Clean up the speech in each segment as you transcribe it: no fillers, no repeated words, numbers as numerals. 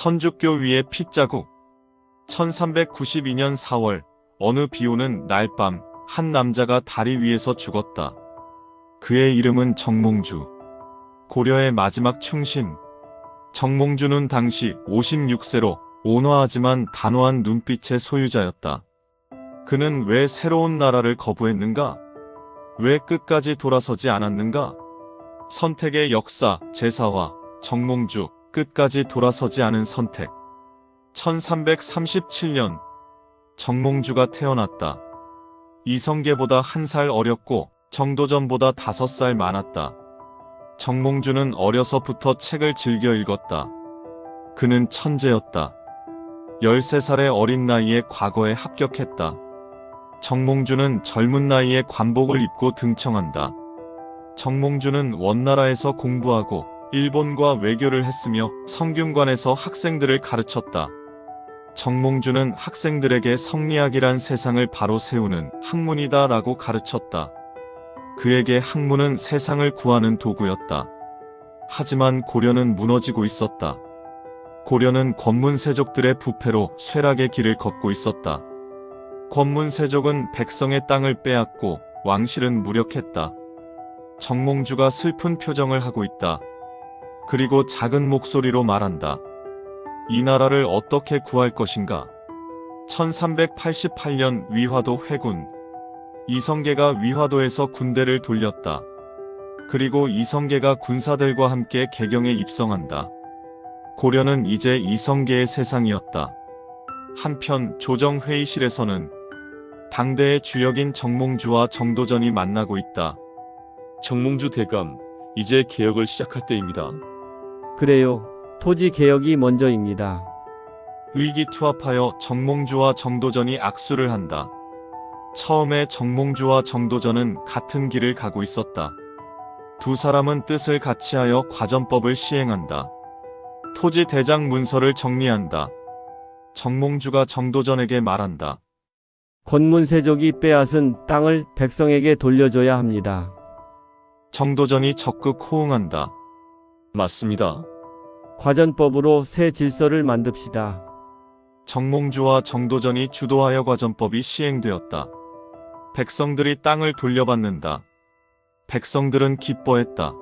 선주교 위에 핏자국. 1392년 4월 어느 비오는 날밤 한 남자가 다리 위에서 죽었다. 그의 이름은 정몽주. 고려의 마지막 충신. 정몽주는 당시 56세로 온화하지만 단호한 눈빛의 소유자였다. 그는 왜 새로운 나라를 거부했는가? 왜 끝까지 돌아서지 않았는가? 선택의 역사, 제사화, 정몽주, 끝까지 돌아서지 않은 선택. 1337년 정몽주가 태어났다. 이성계보다 1살 어렸고 정도전보다 5살 많았다. 정몽주는 어려서부터 책을 즐겨 읽었다. 그는 천재였다. 13살의 어린 나이에 과거에 합격했다. 정몽주는 젊은 나이에 관복을 입고 등청한다. 정몽주는 원나라에서 공부하고 일본과 외교를 했으며 성균관에서 학생들을 가르쳤다. 정몽주는 학생들에게 성리학이란 세상을 바로 세우는 학문이다 라고 가르쳤다. 그에게 학문은 세상을 구하는 도구였다. 하지만 고려는 무너지고 있었다. 고려는 권문세족들의 부패로 쇠락의 길을 걷고 있었다. 권문세족은 백성의 땅을 빼앗고 왕실은 무력했다. 정몽주가 슬픈 표정을 하고 있다. 그리고 작은 목소리로 말한다. 이 나라를 어떻게 구할 것인가? 1388년 위화도 회군. 이성계가 위화도에서 군대를 돌렸다. 그리고 이성계가 군사들과 함께 개경에 입성한다. 고려는 이제 이성계의 세상이었다. 한편 조정회의실에서는 당대의 주역인 정몽주와 정도전이 만나고 있다. 정몽주 대감, 이제 개혁을 시작할 때입니다. 그래요. 토지 개혁이 먼저입니다. 의기투합하여 정몽주와 정도전이 악수를 한다. 처음에 정몽주와 정도전은 같은 길을 가고 있었다. 두 사람은 뜻을 같이하여 과전법을 시행한다. 토지 대장 문서를 정리한다. 정몽주가 정도전에게 말한다. 권문세족이 빼앗은 땅을 백성에게 돌려줘야 합니다. 정도전이 적극 호응한다. 맞습니다. 과전법으로 새 질서를 만듭시다. 정몽주와 정도전이 주도하여 과전법이 시행되었다. 백성들이 땅을 돌려받는다. 백성들은 기뻐했다.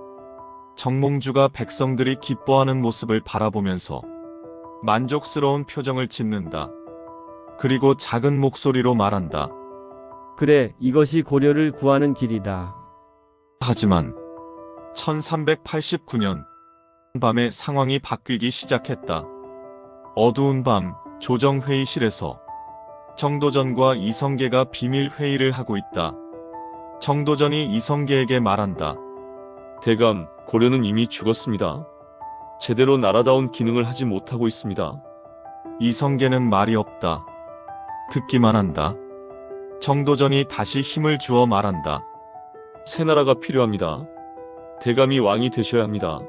정몽주가 백성들이 기뻐하는 모습을 바라보면서 만족스러운 표정을 짓는다. 그리고 작은 목소리로 말한다. 그래, 이것이 고려를 구하는 길이다. 하지만 1389년 밤에 상황이 바뀌기 시작했다. 어두운 밤 조정회의실에서 정도전과 이성계가 비밀 회의를 하고 있다. 정도전이 이성계에게 말한다. 대감, 고려는 이미 죽었습니다. 제대로 나라다운 기능을 하지 못하고 있습니다. 이성계는 말이 없다. 듣기만 한다. 정도전이 다시 힘을 주어 말한다. 새 나라가 필요합니다. 대감이 왕이 되셔야 합니다.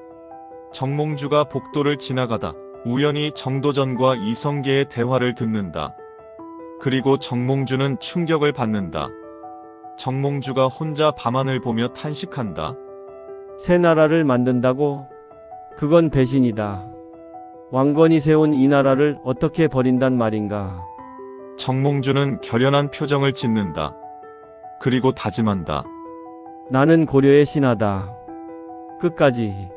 정몽주가 복도를 지나가다 우연히 정도전과 이성계의 대화를 듣는다. 그리고 정몽주는 충격을 받는다. 정몽주가 혼자 밤하늘 보며 탄식한다. 새 나라를 만든다고? 그건 배신이다. 왕건이 세운 이 나라를 어떻게 버린단 말인가? 정몽주는 결연한 표정을 짓는다. 그리고 다짐한다. 나는 고려의 신하다. 끝까지.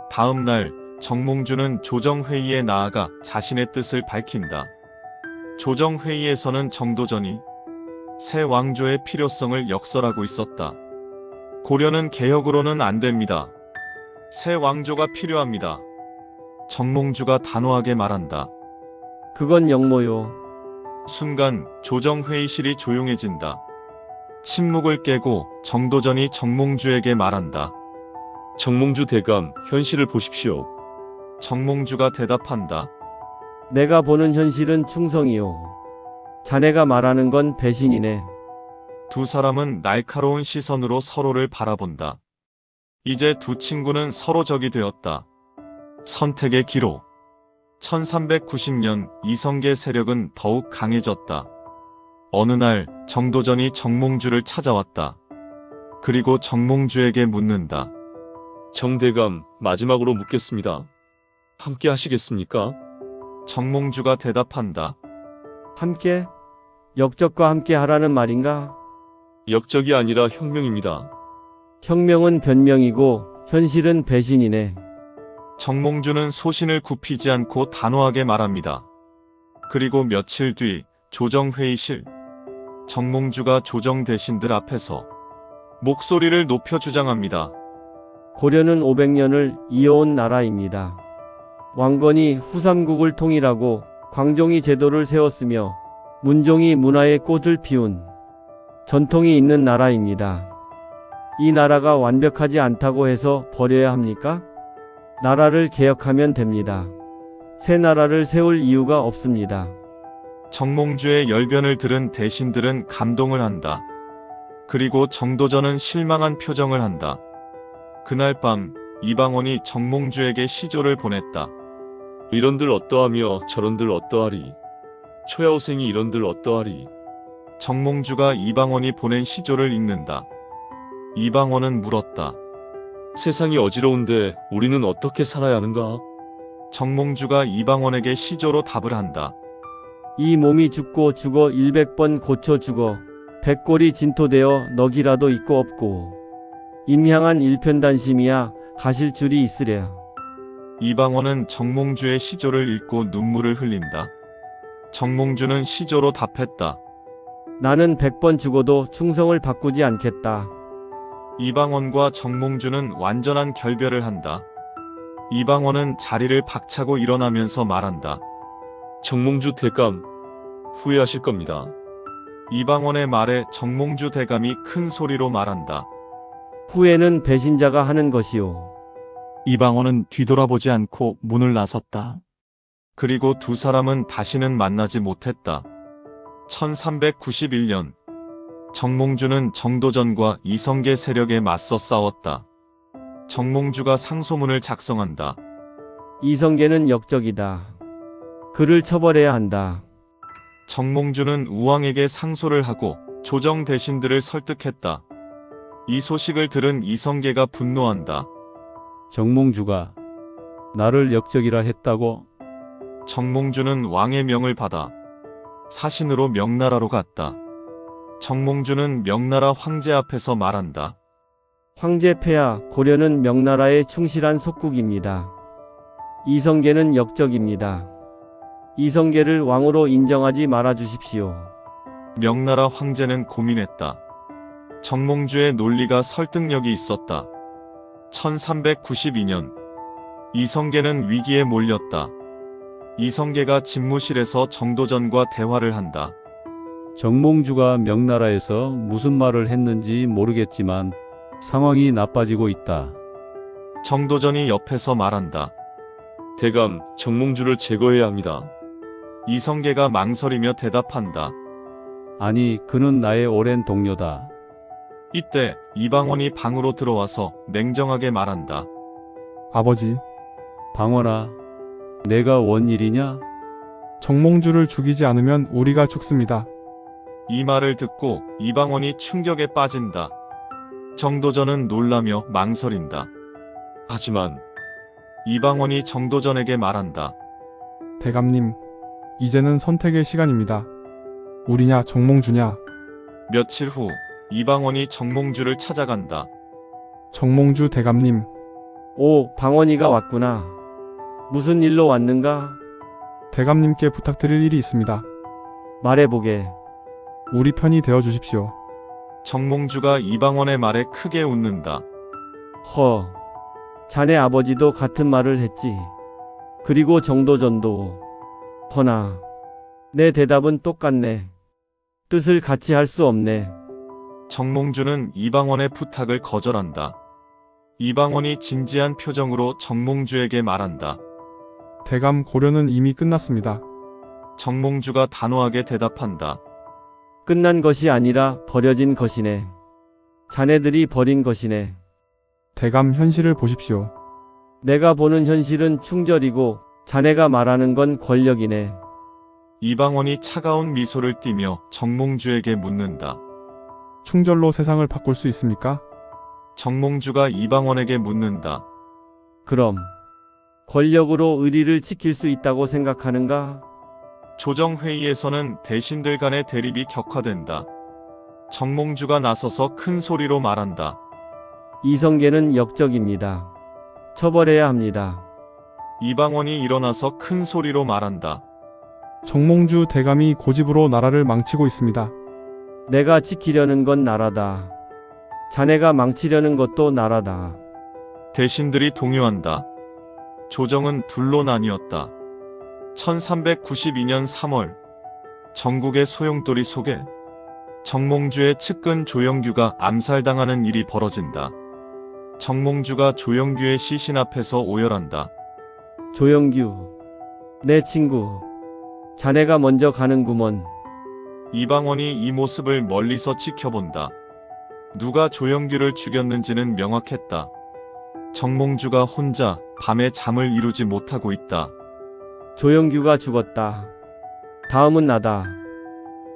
다음 날 정몽주는 조정회의에 나아가 자신의 뜻을 밝힌다. 조정회의에서는 정도전이 새 왕조의 필요성을 역설하고 있었다. 고려는 개혁으로는 안 됩니다. 새 왕조가 필요합니다. 정몽주가 단호하게 말한다. 그건 영모요. 순간 조정회의실이 조용해진다. 침묵을 깨고 정도전이 정몽주에게 말한다. 정몽주 대감, 현실을 보십시오. 정몽주가 대답한다. 내가 보는 현실은 충성이요. 자네가 말하는 건 배신이네. 두 사람은 날카로운 시선으로 서로를 바라본다. 이제 두 친구는 서로 적이 되었다. 선택의 기로. 1390년 이성계 세력은 더욱 강해졌다. 어느 날 정도전이 정몽주를 찾아왔다. 그리고 정몽주에게 묻는다. 정대감, 마지막으로 묻겠습니다. 함께 하시겠습니까? 정몽주가 대답한다. 함께? 역적과 함께 하라는 말인가? 역적이 아니라 혁명입니다. 혁명은 변명이고 현실은 배신이네. 정몽주는 소신을 굽히지 않고 단호하게 말합니다. 그리고 며칠 뒤 조정회의실. 정몽주가 조정 대신들 앞에서 목소리를 높여 주장합니다. 고려는 500년을 이어온 나라입니다. 왕건이 후삼국을 통일하고 광종이 제도를 세웠으며 문종이 문화의 꽃을 피운 전통이 있는 나라입니다. 이 나라가 완벽하지 않다고 해서 버려야 합니까? 나라를 개혁하면 됩니다. 새 나라를 세울 이유가 없습니다. 정몽주의 열변을 들은 대신들은 감동을 한다. 그리고 정도전은 실망한 표정을 한다. 그날 밤 이방원이 정몽주에게 시조를 보냈다. 이런들 어떠하며 저런들 어떠하리. 초야오생이 이런들 어떠하리. 정몽주가 이방원이 보낸 시조를 읽는다. 이방원은 물었다. 세상이 어지러운데 우리는 어떻게 살아야 하는가? 정몽주가 이방원에게 시조로 답을 한다. 이 몸이 죽고 죽어 100번 고쳐 죽어 백골이 진토되어 넋이라도 있고 없고 임향한 일편단심이야 가실 줄이 있으랴. 이방원은 정몽주의 시조를 읽고 눈물을 흘린다. 정몽주는 시조로 답했다. 나는 100번 죽어도 충성을 바꾸지 않겠다. 이방원과 정몽주는 완전한 결별을 한다. 이방원은 자리를 박차고 일어나면서 말한다. 정몽주 대감, 후회하실 겁니다. 이방원의 말에 정몽주 대감이 큰 소리로 말한다. 후회는 배신자가 하는 것이오. 이방원은 뒤돌아보지 않고 문을 나섰다. 그리고 두 사람은 다시는 만나지 못했다. 1391년 정몽주는 정도전과 이성계 세력에 맞서 싸웠다. 정몽주가 상소문을 작성한다. 이성계는 역적이다. 그를 처벌해야 한다. 정몽주는 우왕에게 상소를 하고 조정 대신들을 설득했다. 이 소식을 들은 이성계가 분노한다. 정몽주가 나를 역적이라 했다고? 정몽주는 왕의 명을 받아 사신으로 명나라로 갔다. 정몽주는 명나라 황제 앞에서 말한다. 황제 폐하 고려는 명나라의 충실한 속국입니다. 이성계는 역적입니다. 이성계를 왕으로 인정하지 말아 주십시오. 명나라 황제는 고민했다. 정몽주의 논리가 설득력이 있었다. 1392년 이성계는 위기에 몰렸다. 이성계가 집무실에서 정도전과 대화를 한다. 정몽주가 명나라에서 무슨 말을 했는지 모르겠지만 상황이 나빠지고 있다. 정도전이 옆에서 말한다. 대감, 정몽주를 제거해야 합니다. 이성계가 망설이며 대답한다. 아니, 그는 나의 오랜 동료다. 이때 이방원이 방으로 들어와서 냉정하게 말한다. 아버지, 방원아, 내가 원 일이냐? 정몽주를 죽이지 않으면 우리가 죽습니다. 이 말을 듣고 이방원이 충격에 빠진다. 정도전은 놀라며 망설인다. 하지만 이방원이 정도전에게 말한다. 대감님, 이제는 선택의 시간입니다. 우리냐 정몽주냐. 며칠 후 이방원이 정몽주를 찾아간다. 정몽주 대감님, 오, 방원이가 왔구나. 무슨 일로 왔는가? 대감님께 부탁드릴 일이 있습니다. 말해보게. 우리 편이 되어 주십시오. 정몽주가 이방원의 말에 크게 웃는다. 허, 자네 아버지도 같은 말을 했지. 그리고 정도전도. 허나, 내 대답은 똑같네. 뜻을 같이 할 수 없네. 정몽주는 이방원의 부탁을 거절한다. 이방원이 진지한 표정으로 정몽주에게 말한다. 대감 고려는 이미 끝났습니다. 정몽주가 단호하게 대답한다. 끝난 것이 아니라 버려진 것이네. 자네들이 버린 것이네. 대감 현실을 보십시오. 내가 보는 현실은 충절이고 자네가 말하는 건 권력이네. 이방원이 차가운 미소를 띠며 정몽주에게 묻는다. 충절로 세상을 바꿀 수 있습니까? 정몽주가 이방원에게 묻는다. 그럼 권력으로 의리를 지킬 수 있다고 생각하는가? 조정회의에서는 대신들 간의 대립이 격화된다. 정몽주가 나서서 큰 소리로 말한다. 이성계는 역적입니다. 처벌해야 합니다. 이방원이 일어나서 큰 소리로 말한다. 정몽주 대감이 고집으로 나라를 망치고 있습니다. 내가 지키려는 건 나라다. 자네가 망치려는 것도 나라다. 대신들이 동요한다. 조정은 둘로 나뉘었다. 1392년 3월 전국의 소용돌이 속에 정몽주의 측근 조영규가 암살당하는 일이 벌어진다. 정몽주가 조영규의 시신 앞에서 오열한다. 조영규, 내 친구. 자네가 먼저 가는구먼. 이방원이 이 모습을 멀리서 지켜본다. 누가 조영규를 죽였는지는 명확했다. 정몽주가 혼자 밤에 잠을 이루지 못하고 있다. 조영규가 죽었다. 다음은 나다.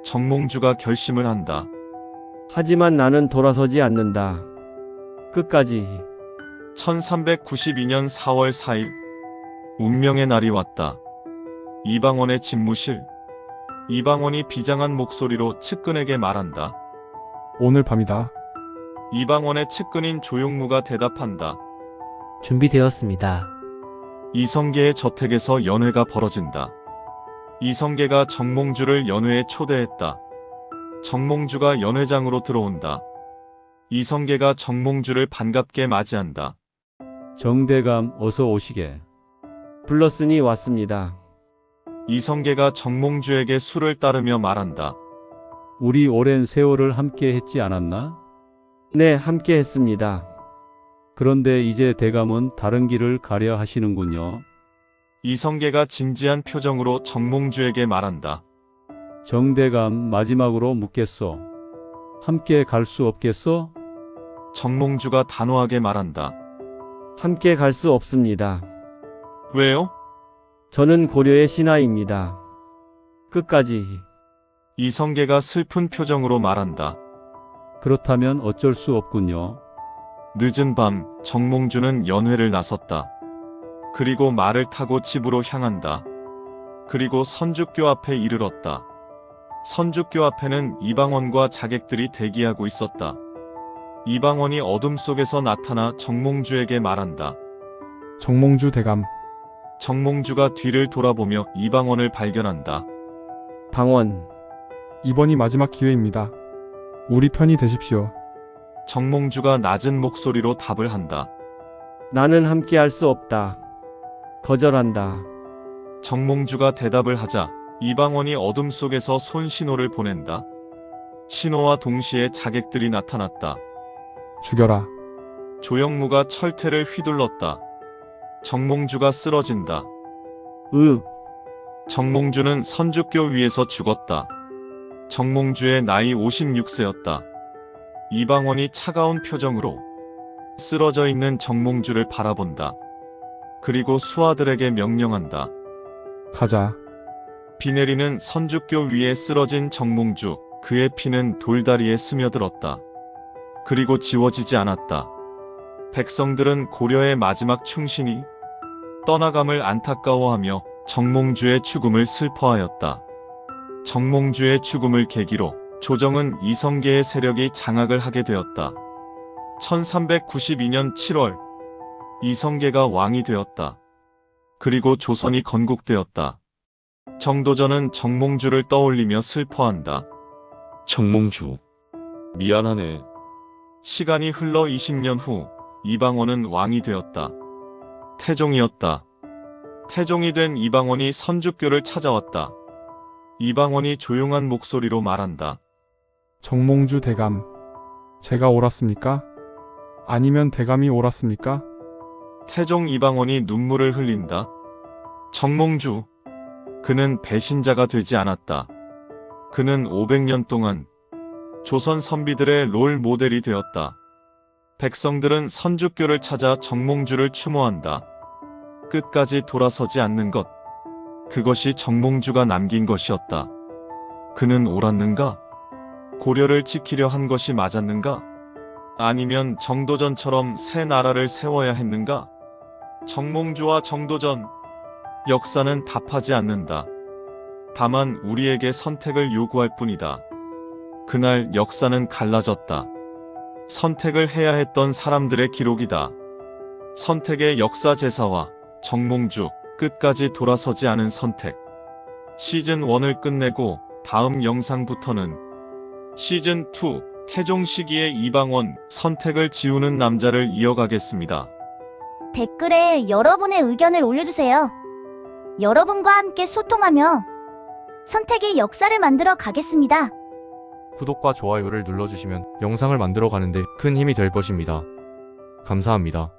정몽주가 결심을 한다. 하지만 나는 돌아서지 않는다. 끝까지. 1392년 4월 4일 운명의 날이 왔다. 이방원의 집무실. 이방원이 비장한 목소리로 측근에게 말한다. 오늘 밤이다. 이방원의 측근인 조용무가 대답한다. 준비되었습니다. 이성계의 저택에서 연회가 벌어진다. 이성계가 정몽주를 연회에 초대했다. 정몽주가 연회장으로 들어온다. 이성계가 정몽주를 반갑게 맞이한다. 정대감 어서 오시게. 불렀으니 왔습니다. 이성계가 정몽주에게 술을 따르며 말한다. 우리 오랜 세월을 함께 했지 않았나? 네, 함께 했습니다. 그런데 이제 대감은 다른 길을 가려 하시는군요. 이성계가 진지한 표정으로 정몽주에게 말한다. 정대감 마지막으로 묻겠소. 함께 갈 수 없겠소? 정몽주가 단호하게 말한다. 함께 갈 수 없습니다. 왜요? 저는 고려의 신하입니다. 끝까지. 이성계가 슬픈 표정으로 말한다. 그렇다면 어쩔 수 없군요. 늦은 밤 정몽주는 연회를 나섰다. 그리고 말을 타고 집으로 향한다. 그리고 선죽교 앞에 이르렀다. 선죽교 앞에는 이방원과 자객들이 대기하고 있었다. 이방원이 어둠 속에서 나타나 정몽주에게 말한다. 정몽주 대감. 정몽주가 뒤를 돌아보며 이방원을 발견한다. 방원. 이번이 마지막 기회입니다. 우리 편이 되십시오. 정몽주가 낮은 목소리로 답을 한다. 나는 함께 할 수 없다. 거절한다. 정몽주가 대답을 하자 이방원이 어둠 속에서 손신호를 보낸다. 신호와 동시에 자객들이 나타났다. 죽여라. 조영무가 철퇴를 휘둘렀다. 정몽주가 쓰러진다. 정몽주는 선죽교 위에서 죽었다. 정몽주의 나이 56세였다. 이방원이 차가운 표정으로 쓰러져 있는 정몽주를 바라본다. 그리고 수하들에게 명령한다. 가자. 비 내리는 선죽교 위에 쓰러진 정몽주, 그의 피는 돌다리에 스며들었다. 그리고 지워지지 않았다. 백성들은 고려의 마지막 충신이 떠나감을 안타까워하며 정몽주의 죽음을 슬퍼하였다. 정몽주의 죽음을 계기로 조정은 이성계의 세력이 장악을 하게 되었다. 1392년 7월 이성계가 왕이 되었다. 그리고 조선이 건국되었다. 정도전은 정몽주를 떠올리며 슬퍼한다. 정몽주. 미안하네. 시간이 흘러 20년 후 이방원은 왕이 되었다. 태종이었다. 태종이 된 이방원이 선죽교를 찾아왔다. 이방원이 조용한 목소리로 말한다. 정몽주 대감. 제가 옳았습니까? 아니면 대감이 옳았습니까? 태종 이방원이 눈물을 흘린다. 정몽주. 그는 배신자가 되지 않았다. 그는 500년 동안 조선 선비들의 롤 모델이 되었다. 백성들은 선죽교를 찾아 정몽주를 추모한다. 끝까지 돌아서지 않는 것. 그것이 정몽주가 남긴 것이었다. 그는 옳았는가? 고려를 지키려 한 것이 맞았는가? 아니면 정도전처럼 새 나라를 세워야 했는가? 정몽주와 정도전. 역사는 답하지 않는다. 다만 우리에게 선택을 요구할 뿐이다. 그날 역사는 갈라졌다. 선택을 해야 했던 사람들의 기록이다. 선택의 역사 제사와 정몽주, 끝까지 돌아서지 않은 선택. 시즌 1을 끝내고 다음 영상부터는 시즌 2, 태종 시기의 이방원, 선택을 지우는 남자를 이어가겠습니다. 댓글에 여러분의 의견을 올려주세요. 여러분과 함께 소통하며 선택의 역사를 만들어 가겠습니다. 구독과 좋아요를 눌러주시면 영상을 만들어 가는데 큰 힘이 될 것입니다. 감사합니다.